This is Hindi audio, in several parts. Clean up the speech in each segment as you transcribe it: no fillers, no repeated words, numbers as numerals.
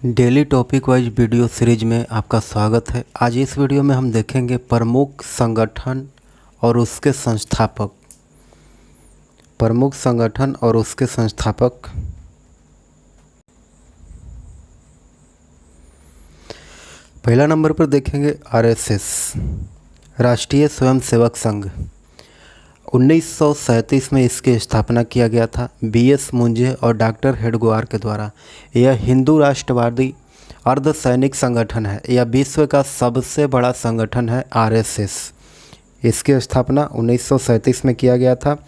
Daily topic wise video series में आपका स्वागत है। आज इस वीडियो में हम देखेंगे प्रमुख संगठन और उसके संस्थापक। प्रमुख संगठन और उसके संस्थापक। पहला नंबर पर देखेंगे आरएसएस, राष्ट्रीय स्वयंसेवक संघ। 1937 में इसकी स्थापना किया गया था बीएस मुंजे और डॉक्टर हेडगेवार के द्वारा। यह हिंदू राष्ट्रवादी अर्धसैनिक संगठन है। यह विश्व का सबसे बड़ा संगठन है आरएसएस। इसकी स्थापना 1937 में किया गया था।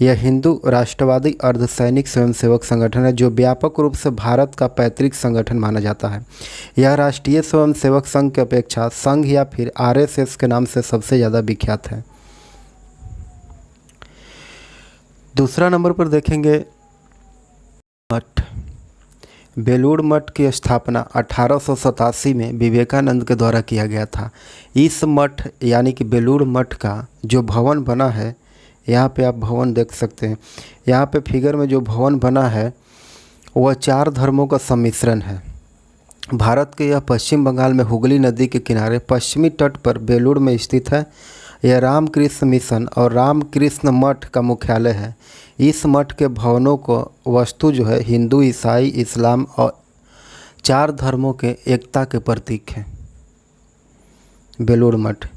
यह हिंदू राष्ट्रवादी अर्धसैनिक स्वयंसेवक संगठन है जो व्यापक रूप से भारत का पैतृक संगठन माना जाता है। यह राष्ट्रीय स्वयंसेवक संघ की अपेक्षा संघ या फिर आरएसएस के नाम से सबसे ज़्यादा विख्यात है। दूसरा नंबर पर देखेंगे मठ। बेलूर मठ की स्थापना 1887 में विवेकानंद के द्वारा किया गया था। इस मठ यानी कि बेलूर मठ का जो भवन बना है, यहाँ पे आप भवन देख सकते हैं। यहाँ पे फिगर में जो भवन बना है वह 4 धर्मों का सम्मिश्रण है। भारत के यह पश्चिम बंगाल में हुगली नदी के किनारे पश्चिमी तट पर बेलूर में स्थित है। यह रामकृष्ण मिशन और रामकृष्ण मठ का मुख्यालय है। इस मठ के भवनों को वस्तु जो है हिंदू, ईसाई, इस्लाम और 4 धर्मों के एकता के प्रतीक है बेलूर मठ।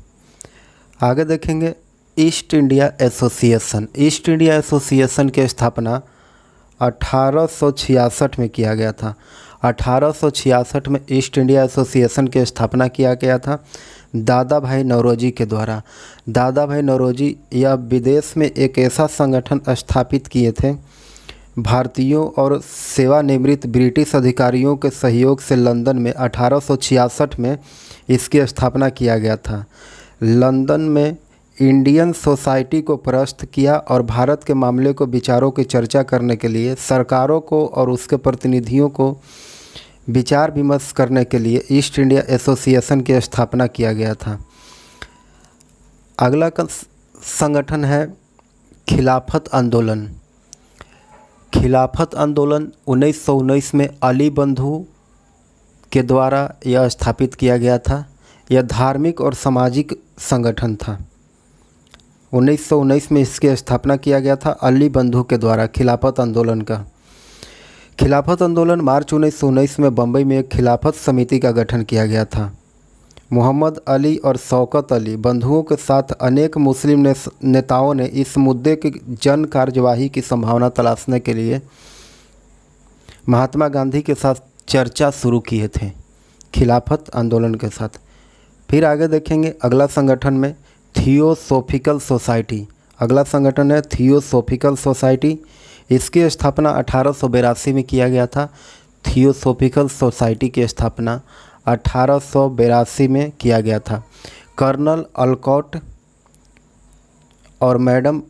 आगे देखेंगे east India association. East India association की स्थापना 1866 में किया गया था। 1866 में ईस्ट इंडिया एसोसिएशन की स्थापना किया गया था दादा भाई नौरोजी के द्वारा। दादा भाई नौरोजी यह विदेश में एक ऐसा संगठन स्थापित किए थे। भारतीयों और सेवानिवृत्त ब्रिटिश अधिकारियों के सहयोग से लंदन में 1866 में इसकी स्थापना किया गया था। लंदन में इंडियन सोसाइटी को परास्त किया और भारत के मामले को विचारों की चर्चा करने के लिए सरकारों को और उसके प्रतिनिधियों को विचार विमर्श करने के लिए ईस्ट इंडिया एसोसिएशन की स्थापना किया गया था। अगला संगठन है खिलाफत आंदोलन। खिलाफत आंदोलन 1919 में अली बंधु के द्वारा यह स्थापित किया गया था। यह धार्मिक और सामाजिक संगठन था। 1919 में इसकी स्थापना किया गया था अली बंधु के द्वारा खिलाफत आंदोलन का। खिलाफत आंदोलन मार्च 1919 में बम्बई में एक खिलाफत समिति का गठन किया गया था। मोहम्मद अली और शौकत अली बंधुओं के साथ अनेक मुस्लिम नेताओं ने इस मुद्दे की जन कार्यवाही की संभावना तलाशने के लिए महात्मा गांधी के साथ चर्चा शुरू किए थे खिलाफत आंदोलन के साथ। फिर आगे देखेंगे अगला संगठन में थियोसॉफिकल सोसाइटी। अगला संगठन है थियोसॉफिकल सोसाइटी। इसकी स्थापना 1882 में किया गया था। थियोसॉफिकल सोसाइटी की स्थापना 1882 में किया गया था। कर्नल अलकॉट और मैडम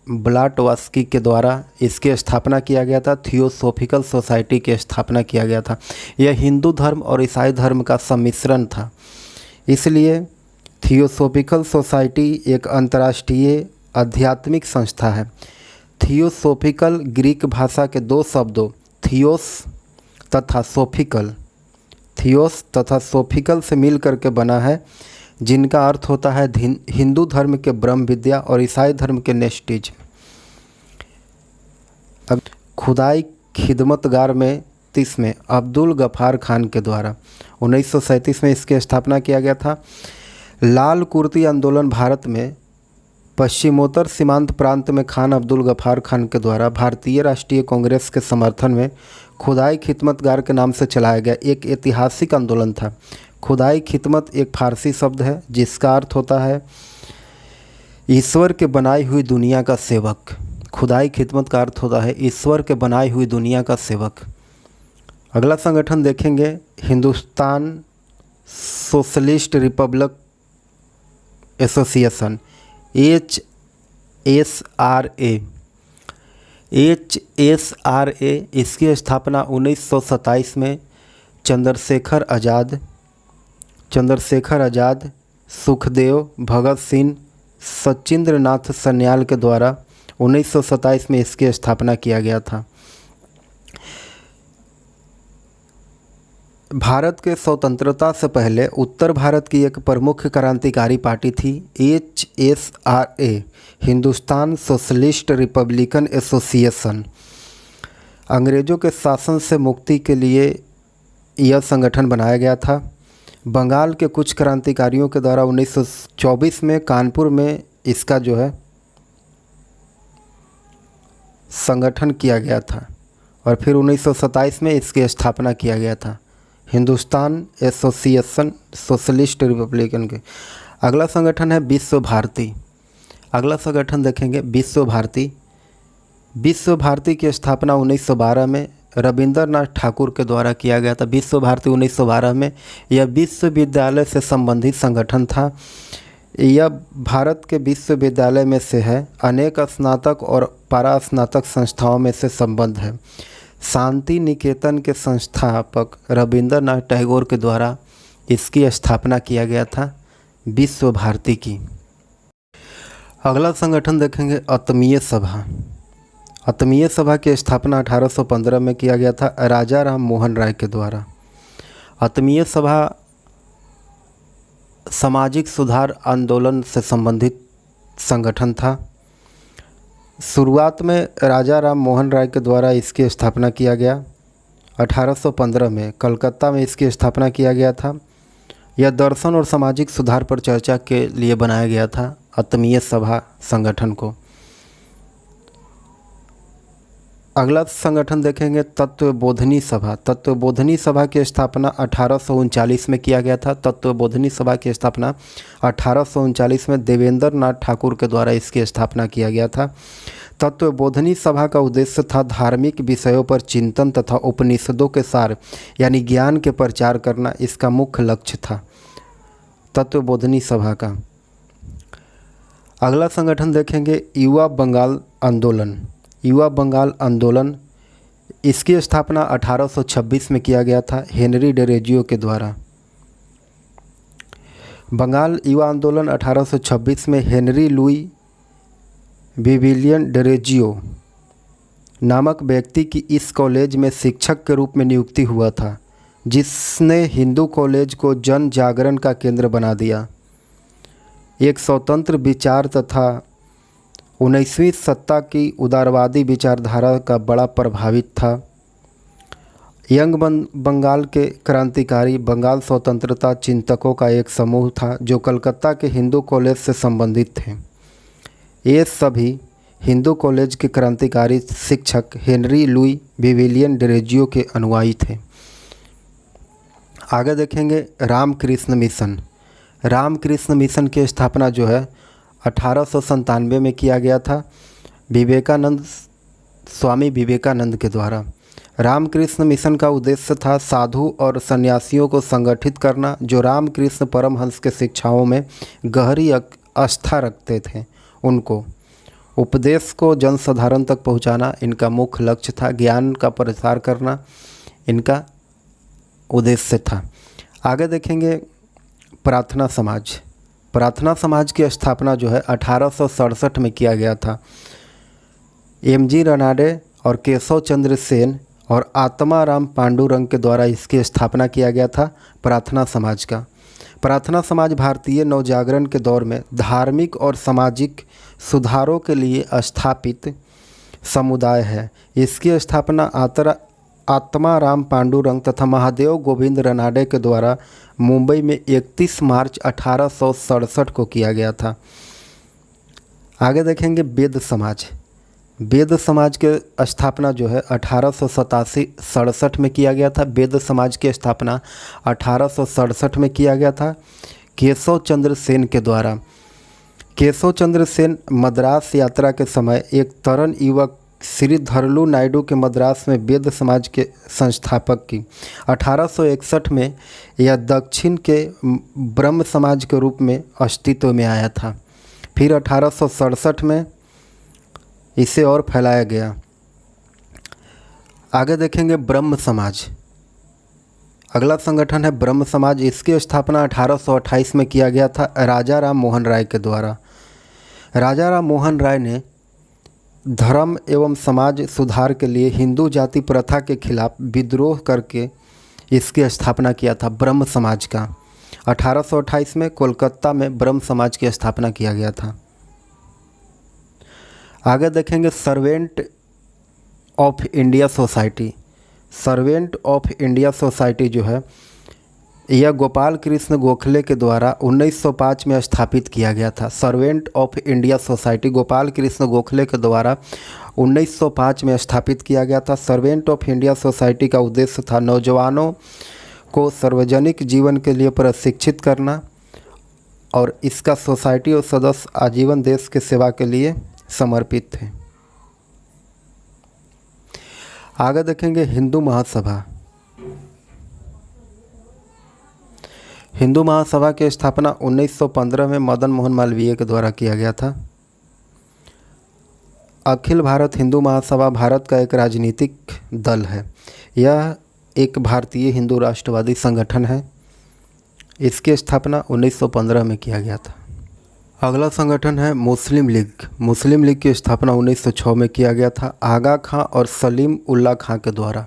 ब्लाटवास्की के द्वारा इसकी स्थापना किया गया था। थियोसॉफिकल सोसाइटी की स्थापना किया गया था। यह हिंदू धर्म और ईसाई धर्म का सम्मिश्रण था, इसलिए थियोसॉफिकल सोसाइटी एक अंतर्राष्ट्रीय आध्यात्मिक संस्था है। थियोसॉफिकल ग्रीक भाषा के 2 शब्दों थियोस तथा सोफिकल, थियोस तथा सोफिकल से मिलकर के बना है, जिनका अर्थ होता है हिंदू धर्म के ब्रह्म विद्या और ईसाई धर्म के नेस्टिज। अब खुदाई खिदमतगार में 30 में अब्दुल गफ्फार खान के द्वारा 1937 में इसकी स्थापना किया गया था। लाल कुर्ती आंदोलन भारत में पश्चिमोत्तर सीमांत प्रांत में खान अब्दुल गफ्फार खान के द्वारा भारतीय राष्ट्रीय कांग्रेस के समर्थन में खुदाई खिदमतगार के नाम से चलाया गया एक ऐतिहासिक आंदोलन था। खुदाई खिदमत एक फारसी शब्द है जिसका अर्थ होता है ईश्वर के बनाई हुई दुनिया का सेवक। खुदाई खिदमत का अर्थ होता है ईश्वर के बनाई हुई दुनिया का सेवक। अगला संगठन देखेंगे Hindustan socialist Republic association HSRA। इसकी स्थापना 1927 में चंद्रशेखर आज़ाद, सुखदेव, भगत सिंह, सचिंद्र नाथ सन्याल के द्वारा 1927 में इसकी स्थापना किया गया था। भारत के स्वतंत्रता से पहले उत्तर भारत की एक प्रमुख क्रांतिकारी पार्टी थी HSRA, Hindustan socialist Republican association. अंग्रेज़ों के शासन से मुक्ति के लिए यह संगठन बनाया गया था। बंगाल के कुछ क्रांतिकारियों के द्वारा 1924 में कानपुर में इसका जो है संगठन किया गया था और फिर 1927 में इसकी स्थापना किया गया था, हिंदुस्तान एसोसिएशन सोशलिस्ट रिपब्लिकन के। अगला संगठन है विश्व भारती। अगला संगठन देखेंगे विश्व भारती। विश्व भारती की स्थापना 1912 में रविंद्रनाथ ठाकुर के द्वारा किया गया था। विश्व भारती 1912 में यह विश्वविद्यालय से संबंधित संगठन था। यह भारत के विश्वविद्यालय में से है। अनेक स्नातक और परास्नातक संस्थाओं में से संबद्ध है। शांति निकेतन के संस्थापक रविंद्रनाथ टैगोर के द्वारा इसकी स्थापना किया गया था, विश्व भारती की। अगला संगठन देखेंगे आत्मीय सभा। आत्मीय सभा की स्थापना 1815 में किया गया था राजा राम मोहन राय के द्वारा। आत्मीय सभा सामाजिक सुधार आंदोलन से संबंधित संगठन था। शुरुआत में राजा राम मोहन राय के द्वारा इसकी स्थापना किया गया। 1815 में कलकत्ता में इसकी स्थापना किया गया था। यह दर्शन और सामाजिक सुधार पर चर्चा के लिए बनाया गया था आत्मीय सभा संगठन को। अगला संगठन देखेंगे तत्वबोधिनी सभा। तत्वबोधिनी सभा की स्थापना 1839 में किया गया था। तत्वबोधिनी सभा की स्थापना 1839 में देवेंद्र नाथ ठाकुर के द्वारा इसकी स्थापना किया गया था। तत्वबोधिनी सभा का उद्देश्य था धार्मिक विषयों पर चिंतन तथा उपनिषदों के सार यानी ज्ञान के प्रचार करना, इसका मुख्य लक्ष्य था तत्वबोधिनी सभा का। अगला संगठन देखेंगे युवा बंगाल आंदोलन। युवा बंगाल आंदोलन, इसकी स्थापना 1826 में किया गया था हेनरी डेरेजियो के द्वारा। बंगाल युवा आंदोलन 1826 में हेनरी लुई विविलियन डेरेजियो नामक व्यक्ति की इस कॉलेज में शिक्षक के रूप में नियुक्ति हुआ था, जिसने हिंदू कॉलेज को जन जागरण का केंद्र बना दिया। एक स्वतंत्र विचार तथा 19वीं सत्ता की उदारवादी विचारधारा का बड़ा प्रभावित था। यंग बंगाल के क्रांतिकारी बंगाल स्वतंत्रता चिंतकों का एक समूह था जो कलकत्ता के हिंदू कॉलेज से संबंधित थे। ये सभी हिंदू कॉलेज के क्रांतिकारी शिक्षक हेनरी लुई विविलियन डेरेजियो के अनुयायी थे। आगे देखेंगे रामकृष्ण मिशन। रामकृष्ण मिशन की स्थापना जो है 1897 में किया गया था स्वामी विवेकानंद के द्वारा। रामकृष्ण मिशन का उद्देश्य था साधु और सन्यासियों को संगठित करना जो रामकृष्ण परमहंस के शिक्षाओं में गहरी आस्था रखते थे। उनको उपदेश को जनसाधारण तक पहुंचाना इनका मुख्य लक्ष्य था। ज्ञान का प्रसार करना इनका उद्देश्य था। आगे देखेंगे प्रार्थना समाज। प्रार्थना समाज की स्थापना जो है 1867 में किया गया था। MG रनाडे और केशव चंद्र सेन और आत्माराम पांडुरंग के द्वारा इसकी स्थापना किया गया था प्रार्थना समाज का। प्रार्थना समाज भारतीय नवजागरण के दौर में धार्मिक और सामाजिक सुधारों के लिए स्थापित समुदाय है। इसकी स्थापना आत्माराम पांडुरंग तथा महादेव गोविंद रनाडे के द्वारा मुंबई में 31 मार्च 1867 को किया गया था। आगे देखेंगे वेद समाज। वेद समाज के स्थापना जो है 1867 में किया गया था। वेद समाज की स्थापना 1867 में किया गया था केशव चंद्र सेन के द्वारा। केशव चंद्र सेन मद्रास यात्रा के समय एक तरुण युवक श्री धरलू नायडू के मद्रास में वेद समाज के संस्थापक की। 1861 में यह दक्षिण के ब्रह्म समाज के रूप में अस्तित्व में आया था। फिर 1867 में इसे और फैलाया गया। आगे देखेंगे ब्रह्म समाज। अगला संगठन है ब्रह्म समाज। इसकी स्थापना 1828 में किया गया था राजा राम मोहन राय के द्वारा। राजा राम मोहन राय ने धर्म एवं समाज सुधार के लिए हिंदू जाति प्रथा के खिलाफ विद्रोह करके इसकी स्थापना किया था, ब्रह्म समाज का। 1828 में कोलकाता में ब्रह्म समाज की स्थापना किया गया था। आगे देखेंगे servant of India society. Servant of India society जो है यह गोपाल कृष्ण गोखले के द्वारा 1905 में स्थापित किया गया था। Servant of India society Gopal Krishna Gokhale के द्वारा 1905 में स्थापित किया गया था। सर्वेंट ऑफ इंडिया सोसाइटी का उद्देश्य था नौजवानों को सार्वजनिक जीवन के लिए प्रशिक्षित करना, और इसका सोसाइटी और सदस्य आजीवन देश की सेवा के लिए समर्पित थे। आगे देखेंगे हिंदू महासभा। हिंदू महासभा की स्थापना 1915 में मदन मोहन मालवीय के द्वारा किया गया था। अखिल भारत हिंदू महासभा भारत का एक राजनीतिक दल है। यह एक भारतीय हिंदू राष्ट्रवादी संगठन है। इसकी स्थापना 1915 में किया गया था। अगला संगठन है मुस्लिम लीग। मुस्लिम लीग की स्थापना 1906 में किया गया था आगा खां और सलीम उल्लाह खां के द्वारा।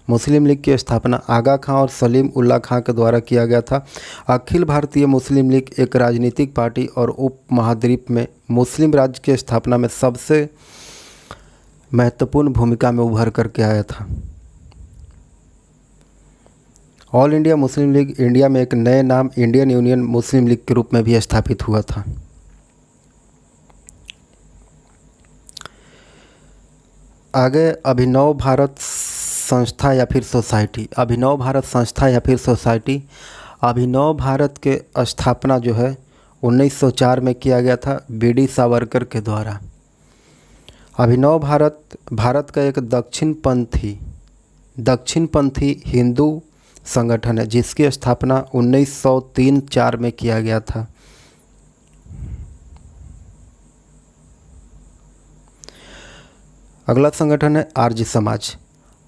मुस्लिम लीग की स्थापना आगा खां और सलीम उल्लाह खां के द्वारा किया गया था। अखिल भारतीय मुस्लिम लीग एक राजनीतिक पार्टी और उप महाद्वीप में मुस्लिम राज्य की स्थापना में सबसे महत्वपूर्ण भूमिका में उभर करके आया था। All India Muslim league India में एक नए नाम इंडियन यूनियन मुस्लिम लीग के रूप में भी स्थापित हुआ था। आगे अभिनव भारत संस्था या फिर सोसाइटी। अभिनव भारत संस्था या फिर सोसाइटी। अभिनव भारत के स्थापना जो है 1904 में किया गया था बीडी सावरकर के द्वारा। अभिनव भारत भारत का एक दक्षिणपंथी हिंदू संगठन है जिसकी स्थापना 1903-4 में किया गया था। अगला संगठन है आर्य समाज।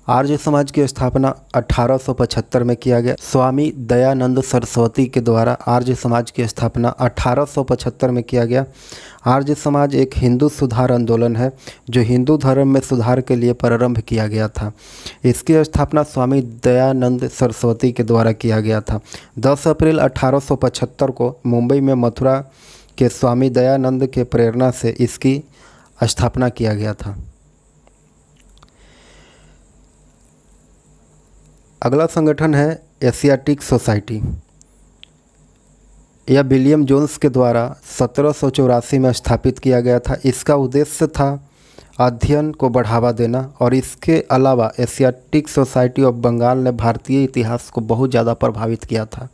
आर्य समाज की स्थापना 1875 में किया गया। स्वामी दयानंद सरस्वती के द्वारा आर्य समाज की स्थापना 1875 में किया गया। आर्य समाज एक हिंदू सुधार आंदोलन है जो हिंदू धर्म में सुधार के लिए प्रारंभ किया गया था। इसकी स्थापना स्वामी दयानंद सरस्वती के द्वारा किया गया था। 10 अप्रैल 1875 को मुंबई में मथुरा के स्वामी दयानंद के प्रेरणा से इसकी स्थापना किया गया था। अगला संगठन है एशियाटिक सोसाइटी। यह विलियम जोन्स के द्वारा 1784 में स्थापित किया गया था। इसका उद्देश्य था अध्ययन को बढ़ावा देना, और इसके अलावा एशियाटिक सोसाइटी ऑफ बंगाल ने भारतीय इतिहास को बहुत ज़्यादा प्रभावित किया था।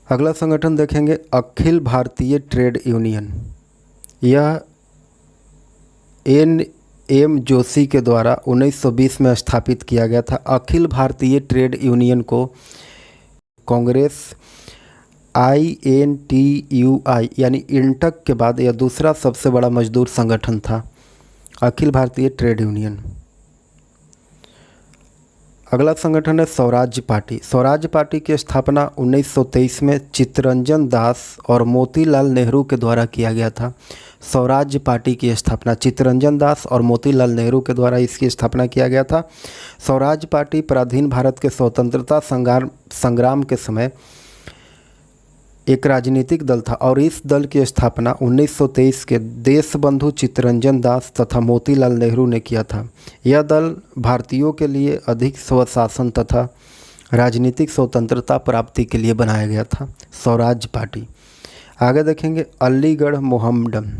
अगला संगठन देखेंगे अखिल भारतीय ट्रेड यूनियन। यह एम जोशी के द्वारा 1920 में स्थापित किया गया था। अखिल भारतीय ट्रेड यूनियन को कांग्रेस INTUI यानी इंटक के बाद यह दूसरा सबसे बड़ा मजदूर संगठन था, अखिल भारतीय ट्रेड यूनियन। अगला संगठन है स्वराज्य पार्टी। स्वराज्य पार्टी की स्थापना 1923 में चित्तरंजन दास और मोतीलाल नेहरू के द्वारा किया गया था। स्वराज्य पार्टी की स्थापना चित्तरंजन दास और मोतीलाल नेहरू के द्वारा इसकी स्थापना किया गया था। स्वराज्य पार्टी पराधीन भारत के स्वतंत्रता संग्राम के समय एक राजनीतिक दल था, और इस दल की स्थापना 1923 के देशबंधु चित्तरंजन दास तथा मोतीलाल नेहरू ने किया था। यह दल भारतीयों के लिए अधिक स्वशासन तथा राजनीतिक स्वतंत्रता प्राप्ति के लिए बनाया गया था, स्वराज्य पार्टी। आगे देखेंगे अलीगढ़ मोहम्मडम।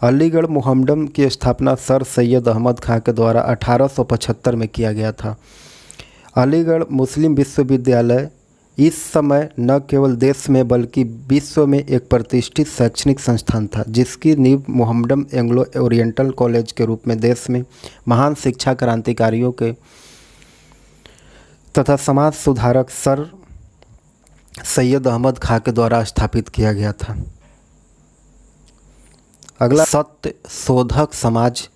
अलीगढ़ मोहम्मडम की स्थापना सर सैयद अहमद खां के द्वारा 1875 में किया गया था। अलीगढ़ मुस्लिम विश्वविद्यालय इस समय न केवल देश में बल्कि विश्व में एक प्रतिष्ठित शैक्षणिक संस्थान था, जिसकी नींव मोहम्मडम एंग्लो ओरिएंटल कॉलेज के रूप में देश में महान शिक्षा क्रांतिकारियों के तथा समाज सुधारक सर सैयद अहमद खां के द्वारा स्थापित किया गया था। अगला सत्य शोधक समाज।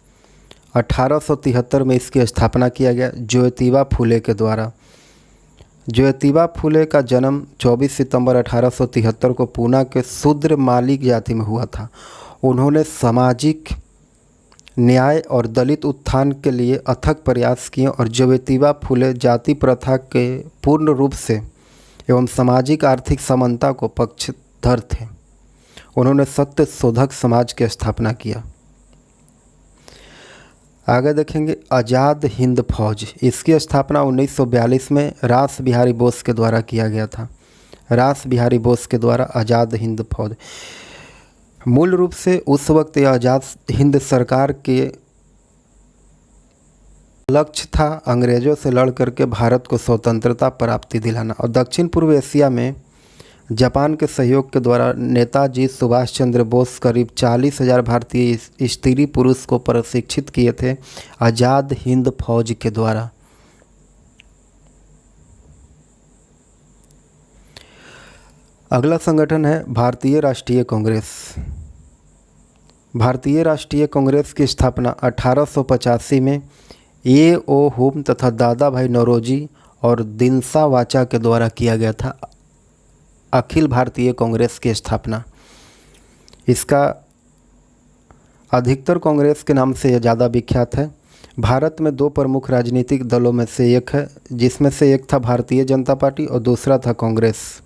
1873 में इसकी स्थापना किया गया ज्योतिबा फुले के द्वारा। ज्योतिबा फुले का जन्म 24 सितंबर 1873 को पूना के शूद्र मालिक जाति में हुआ था। उन्होंने सामाजिक न्याय और दलित उत्थान के लिए अथक प्रयास किए और ज्योतिबा फुले जाति प्रथा के पूर्ण रूप से एवं सामाजिक आर्थिक समानता को पक्षधर थे। उन्होंने सत्य शोधक समाज की स्थापना किया। आगे देखेंगे आज़ाद हिंद फौज। इसकी स्थापना 1942 में रास बिहारी बोस के द्वारा किया गया था। रास बिहारी बोस के द्वारा आज़ाद हिंद फौज। मूल रूप से उस वक्त यह आज़ाद हिंद सरकार के लक्ष्य था अंग्रेज़ों से लड़ करके भारत को स्वतंत्रता प्राप्ति दिलाना। और दक्षिण पूर्व एशिया में जापान के सहयोग के द्वारा नेताजी सुभाष चंद्र बोस करीब 40,000 भारतीय स्त्री पुरुष को प्रशिक्षित किए थे आज़ाद हिंद फौज के द्वारा। अगला संगठन है भारतीय राष्ट्रीय कांग्रेस। भारतीय राष्ट्रीय कांग्रेस की स्थापना 1885 में ए.ओ. हुम तथा दादा भाई नौरोजी और दिनसा वाचा के द्वारा किया गया था। अखिल भारतीय कांग्रेस की स्थापना, इसका अधिकतर कांग्रेस के नाम से यह ज़्यादा विख्यात है। भारत में दो प्रमुख राजनीतिक दलों में से एक है, जिसमें से एक था भारतीय जनता पार्टी और दूसरा था कांग्रेस।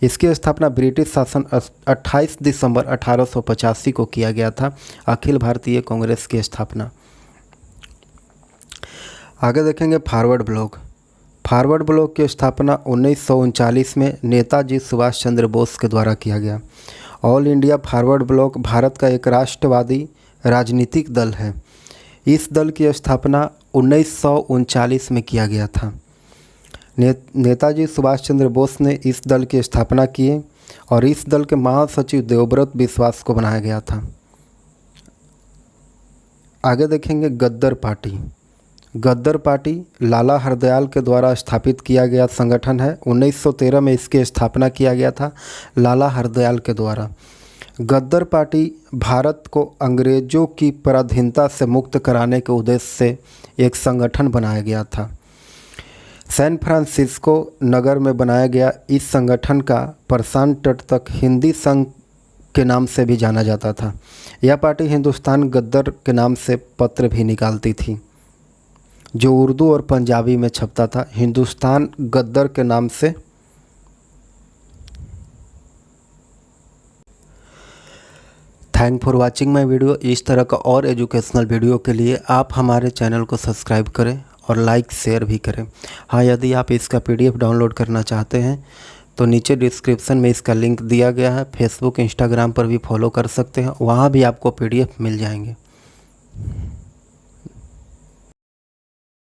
इसकी स्थापना ब्रिटिश शासन 28 दिसंबर 1885 को किया गया था। अखिल भारतीय कांग्रेस की स्थापना। आगे देखेंगे फॉरवर्ड ब्लॉक। फॉरवर्ड ब्लॉक की स्थापना 1939 में नेताजी सुभाष चंद्र बोस के द्वारा किया गया। All India forward block Bharat का एक राष्ट्रवादी राजनीतिक दल है। इस दल की स्थापना 1939 में किया गया था। नेताजी सुभाष चंद्र बोस ने इस दल की स्थापना की और इस दल के महासचिव देवव्रत विश्वास को बनाया गया था। आगे देखेंगे गद्दर पार्टी। गद्दर पार्टी लाला हरदयाल के द्वारा स्थापित किया गया संगठन है। 1913 में इसकी स्थापना किया गया था लाला हरदयाल के द्वारा। गद्दर पार्टी भारत को अंग्रेज़ों की पराधीनता से मुक्त कराने के उद्देश्य से एक संगठन बनाया गया था। सैन फ्रांसिस्को नगर में बनाया गया इस संगठन का प्रशांत तट तक हिंदी संघ के नाम से भी जाना जाता था। यह पार्टी हिंदुस्तान गद्दर के नाम से पत्र भी निकालती थी, जो उर्दू और पंजाबी में छपता था, हिंदुस्तान गद्दर के नाम से। Thank for watching my video. इस तरह का और एजुकेशनल वीडियो के लिए आप हमारे चैनल को सब्सक्राइब करें और लाइक शेयर भी करें। हाँ, यदि आप इसका PDF डाउनलोड करना चाहते हैं तो नीचे डिस्क्रिप्शन में इसका लिंक दिया गया है। फेसबुक इंस्टाग्राम पर भी फॉलो कर सकते हैं, वहाँ भी आपको PDF मिल जाएंगे।